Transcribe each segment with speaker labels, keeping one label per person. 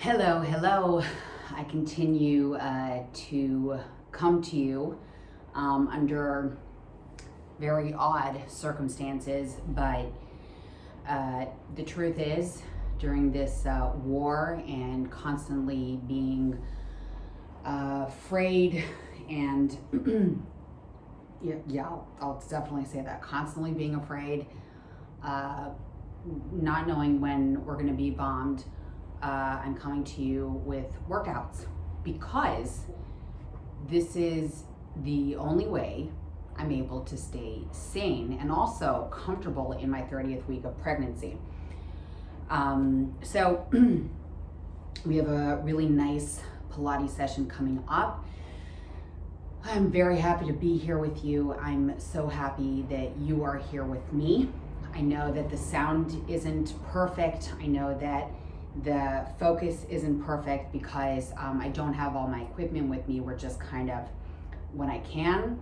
Speaker 1: Hello, hello. I continue to come to you under very odd circumstances, but the truth is, during this war and constantly being afraid and yeah, I'll definitely say that, constantly being afraid, not knowing when we're going to be bombed. I'm coming to you with workouts because this is the only way I'm able to stay sane and also comfortable in my 30th week of pregnancy. So we have a really nice Pilates session coming up. I'm very happy to be here with you. I'm so happy that you are here with me. I know that the sound isn't perfect. I know that the focus isn't perfect because I don't have all my equipment with me. We're just kind of, when I can,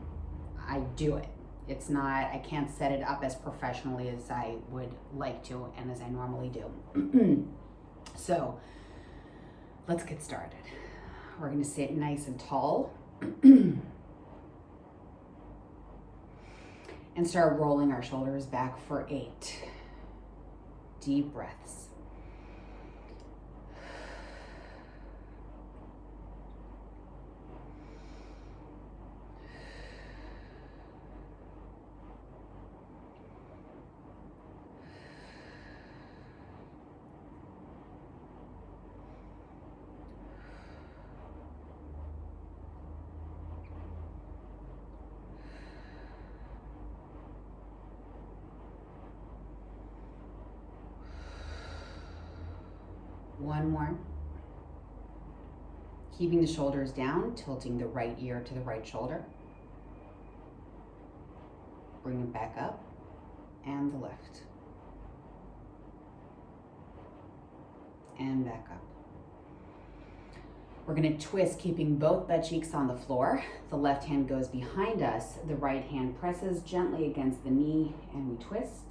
Speaker 1: I do it. It's not, I can't set it up as professionally as I would like to and as I normally do. So let's get started. We're going to sit nice and tall and start rolling our shoulders back for 8 deep breaths. One more. Keeping the shoulders down, tilting the right ear to the right shoulder. Bring it back up, and the left. And back up. We're going to twist, keeping both butt cheeks on the floor. The left hand goes behind us. The right hand presses gently against the knee, and we twist.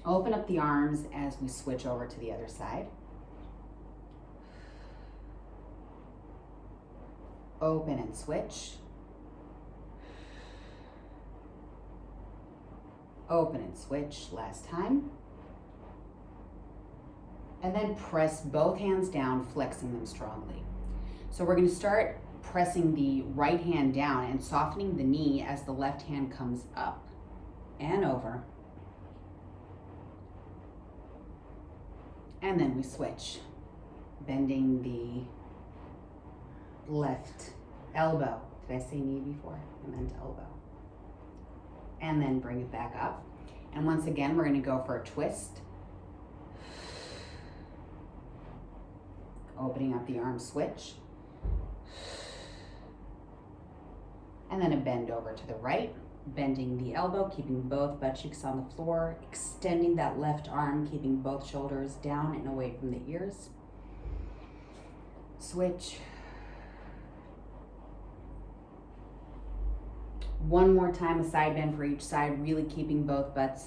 Speaker 1: Open up the arms as we switch over to the other side. Open and switch. Open and switch. Last time. And then press both hands down, flexing them strongly. So we're going to start pressing the right hand down and softening the knee as the left hand comes up and over. And then we switch, bending the left elbow. Did I say knee before? I meant elbow. And then bring it back up. And once again, we're going to go for a twist. Opening up the arm, switch. And then a bend over to the right. Bending the elbow, keeping both butt cheeks on the floor, extending that left arm, keeping both shoulders down and away from the ears. Switch. One more time, a side bend for each side, really keeping both butt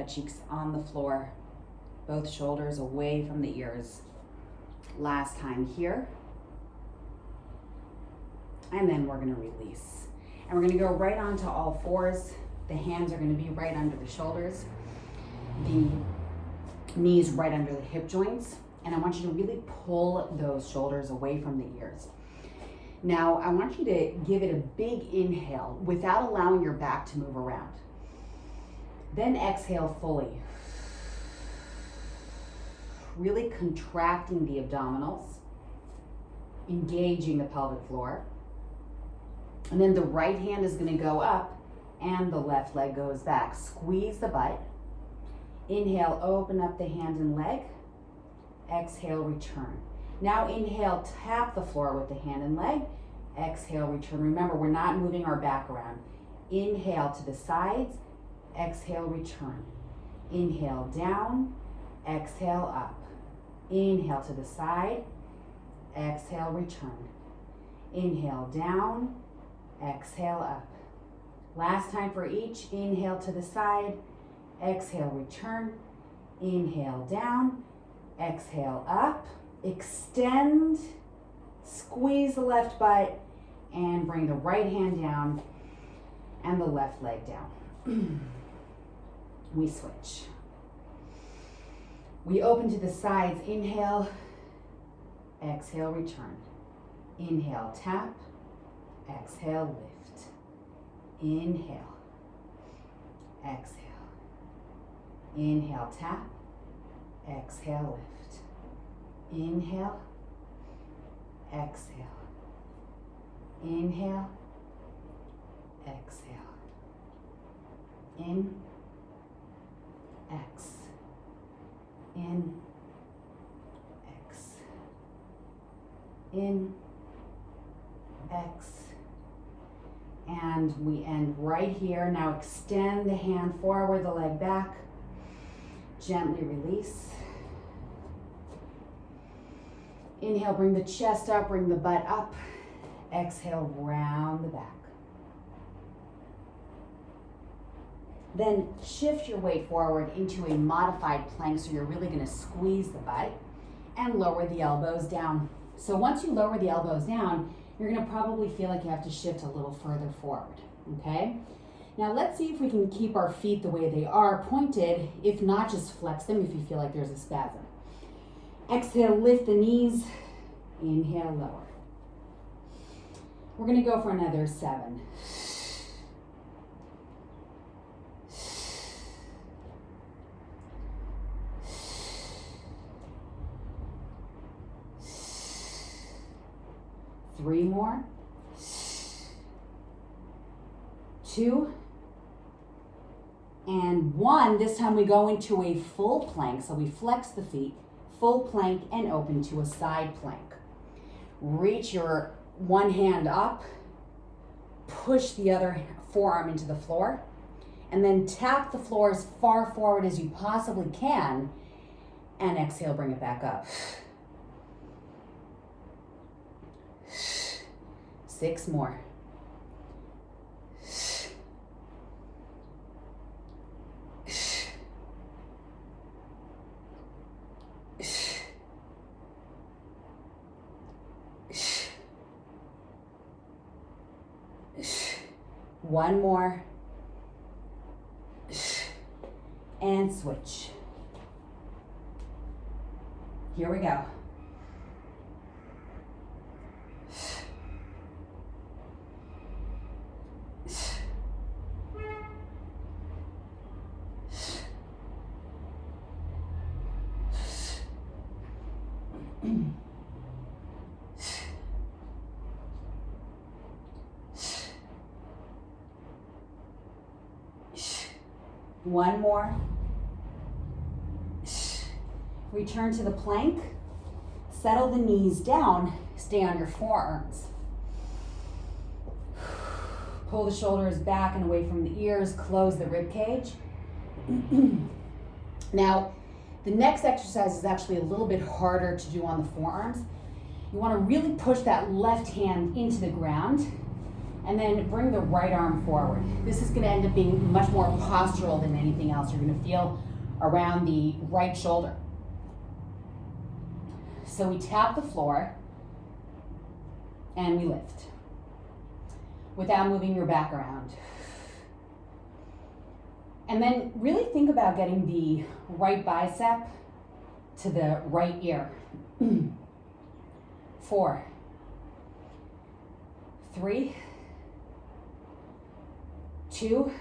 Speaker 1: cheeks on the floor, both shoulders away from the ears. Last time here. And then we're going to release. And we're going to go right onto all fours. The hands are going to be right under the shoulders. The knees right under the hip joints. And I want you to really pull those shoulders away from the ears. Now, I want you to give it a big inhale without allowing your back to move around. Then exhale fully. Really contracting the abdominals, engaging the pelvic floor. And then the right hand is going to go up and the left leg goes back. Squeeze the butt. Inhale, open up the hand and leg. Exhale, return. Now inhale, tap the floor with the hand and leg. Exhale, return. Remember, we're not moving our back around. Inhale to the sides. Exhale, return. Inhale down. Exhale up. Inhale to the side. Exhale, return. Inhale down. Exhale up. Last time for each. Inhale to the side. Exhale, return. Inhale down. Exhale up, extend, squeeze the left butt, and bring the right hand down and the left leg down. We switch. We open to the sides, inhale, exhale, return. Inhale, tap, exhale, lift. Inhale, exhale. Inhale, tap, exhale, lift. Inhale, exhale. Inhale, exhale. In, X. In, X. In, X. And we end right here. Now extend the hand forward, the leg back. Gently release. Inhale, bring the chest up, bring the butt up. Exhale, round the back. Then shift your weight forward into a modified plank, so you're really going to squeeze the butt and lower the elbows down. So once you lower the elbows down, you're going to probably feel like you have to shift a little further forward, okay? Now let's see if we can keep our feet the way they are, pointed. If not, just flex them if you feel like there's a spasm. Exhale, lift the knees. Inhale, lower. We're going to go for another 7. 3 more. 2 and 1. This time we go into a full plank. So we flex the feet, full plank, and open to a side plank. Reach your one hand up, push the other forearm into the floor, and then tap the floor as far forward as you possibly can, and exhale, bring it back up. 6 more. 1 more. And switch. Here we go. One more. Return to the plank. Settle the knees down. Stay on your forearms. Pull the shoulders back and away from the ears. Close the rib cage. Now, the next exercise is actually a little bit harder to do on the forearms. You want to really push that left hand into the ground and then bring the right arm forward. This is going to end up being much more postural than anything else. You're going to feel around the right shoulder. So we tap the floor and we lift without moving your back around. And then really think about getting the right bicep to the right ear. 4, 3, 2,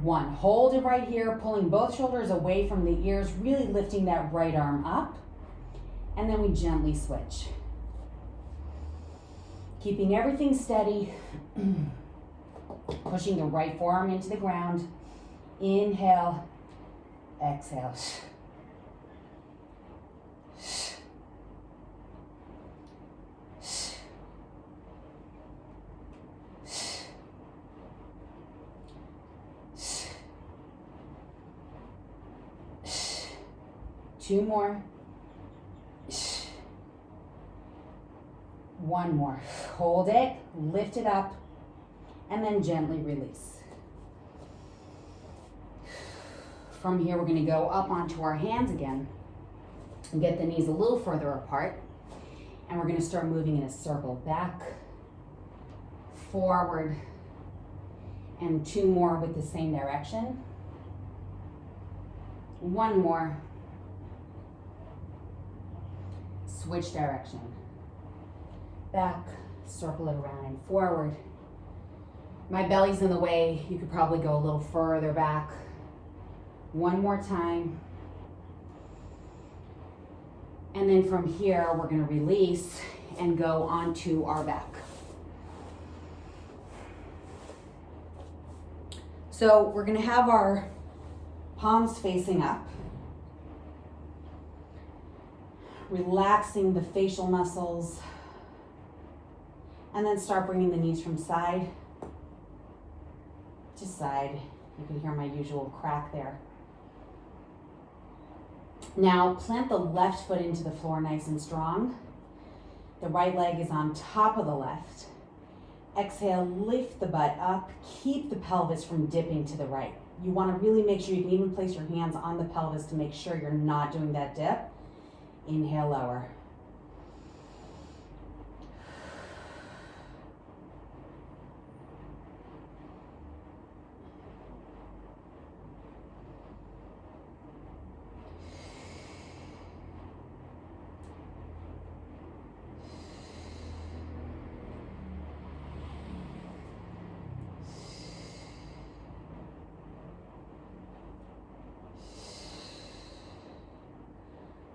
Speaker 1: 1. Hold it right here, pulling both shoulders away from the ears, really lifting that right arm up. And then we gently switch. Keeping everything steady. Pushing the right forearm into the ground. Inhale, exhale. Two more. 1 more. Hold it, lift it up, and then gently release. From here, we're going to go up onto our hands again and get the knees a little further apart. And we're going to start moving in a circle. Back, forward, and 2 more with the same direction. 1 more. Switch direction. Back, circle it around and forward. My belly's in the way. You could probably go a little further back. 1 more time. And then from here, we're going to release and go onto our back. So we're going to have our palms facing up. Relaxing the facial muscles. And then start bringing the knees from side to side. You can hear my usual crack there. Now plant the left foot into the floor nice and strong. The right leg is on top of the left. Exhale, lift the butt up. Keep the pelvis from dipping to the right. You want to really make sure you can even place your hands on the pelvis to make sure you're not doing that dip. Inhale, lower.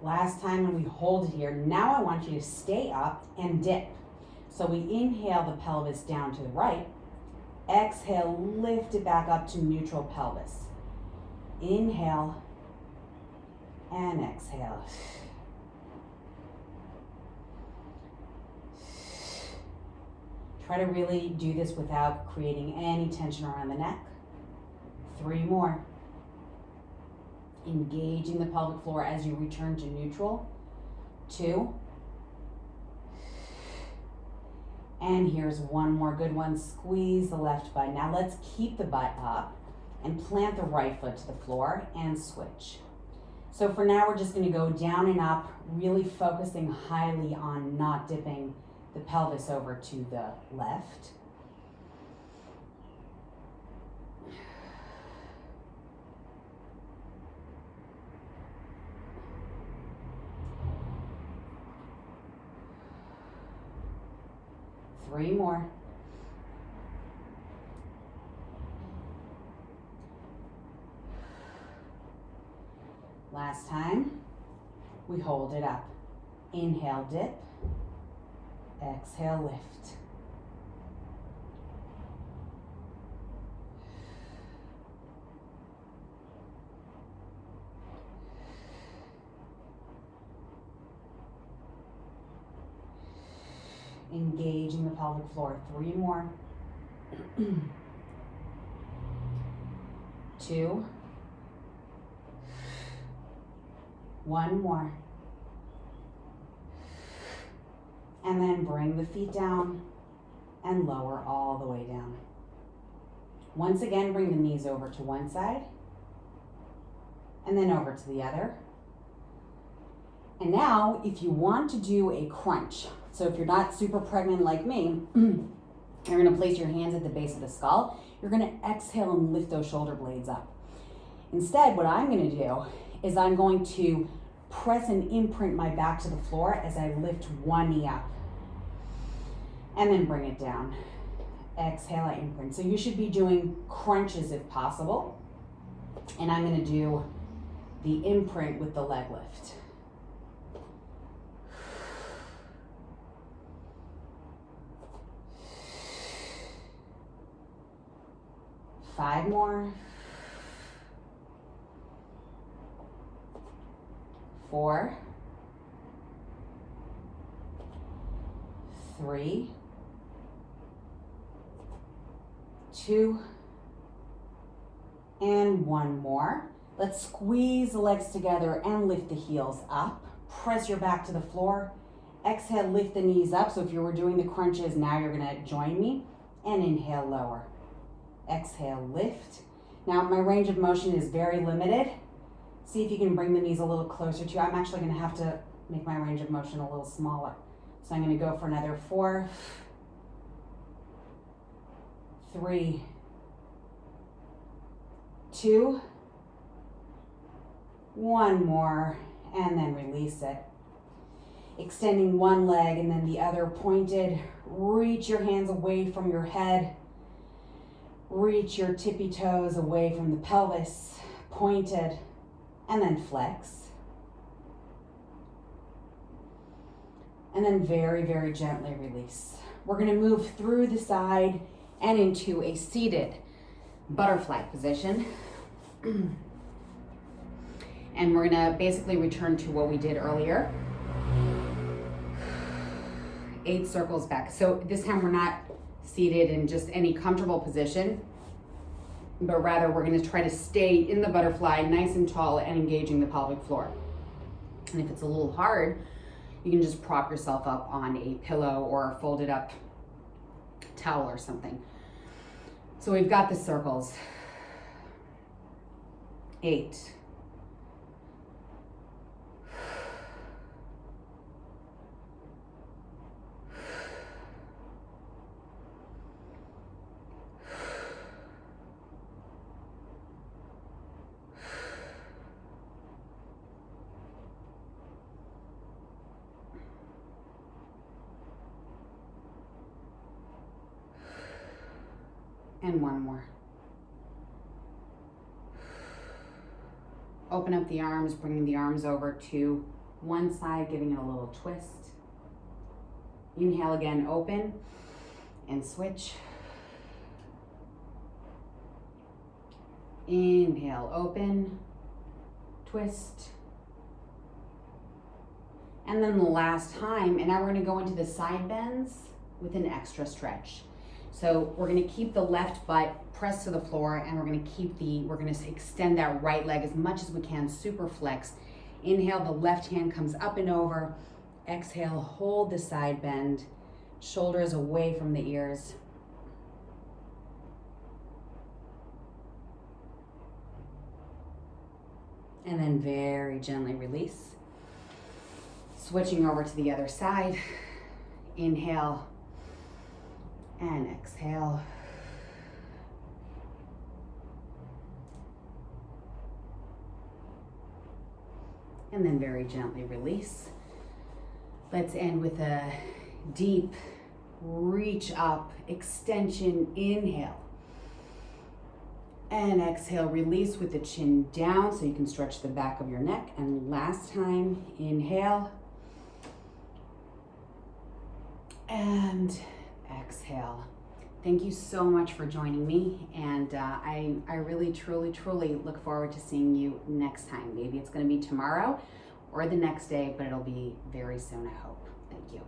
Speaker 1: Last time, and we hold it here. Now I want you to stay up and dip. So we inhale the pelvis down to the right. Exhale, lift it back up to neutral pelvis. Inhale and exhale. Try to really do this without creating any tension around the neck. 3 more. Engaging the pelvic floor as you return to neutral. 2. And here's 1 more good one. Squeeze the left butt. Now let's keep the butt up and plant the right foot to the floor and switch. So for now, we're just going to go down and up, really focusing highly on not dipping the pelvis over to the left. Three more. Last time, we hold it up. Inhale, dip. Exhale, lift. Engaging the pelvic floor. 3 more. 2. 1 more. And then bring the feet down and lower all the way down. Once again, bring the knees over to one side and then over to the other. And now, if you want to do a crunch, so if you're not super pregnant like me, you're gonna place your hands at the base of the skull. You're gonna exhale and lift those shoulder blades up. Instead, what I'm gonna do is I'm going to press and imprint my back to the floor as I lift one knee up. And then bring it down. Exhale, I imprint. So you should be doing crunches if possible. And I'm gonna do the imprint with the leg lift. Five more. 4. 3. 2. And 1 more. Let's squeeze the legs together and lift the heels up. Press your back to the floor. Exhale, lift the knees up. So if you were doing the crunches, now you're gonna join me. And inhale, lower. Exhale, lift. Now my range of motion is very limited. See if you can bring the knees a little closer to you. I'm actually gonna have to make my range of motion a little smaller. So I'm gonna go for another 4, 3, 2, 1 more, and then release it. Extending one leg and then the other pointed. Reach your hands away from your head. Reach your tippy toes away from the pelvis, pointed, and then flex. And then very, very gently release. We're gonna move through the side and into a seated butterfly position. And we're gonna basically return to what we did earlier. 8 circles back. So this time we're not seated in just any comfortable position, but rather we're gonna try to stay in the butterfly nice and tall and engaging the pelvic floor. And if it's a little hard, you can just prop yourself up on a pillow or a folded up towel or something. So we've got the circles. 8. 1 more. Open up the arms, bringing the arms over to one side, giving it a little twist. Inhale again, open and switch. Inhale, open, twist. And then the last time, and now we're gonna go into the side bends with an extra stretch. So we're gonna keep the left butt pressed to the floor, and we're gonna extend that right leg as much as we can, super flex. Inhale, the left hand comes up and over. Exhale, hold the side bend, shoulders away from the ears. And then very gently release. Switching over to the other side. Inhale and exhale. And then very gently release. Let's end with a deep reach up, extension, inhale. And exhale, release with the chin down so you can stretch the back of your neck. And last time, inhale. And exhale. Thank you so much for joining me, and I really, truly, truly look forward to seeing you next time. Maybe it's going to be tomorrow or the next day, but it'll be very soon, I hope. Thank you.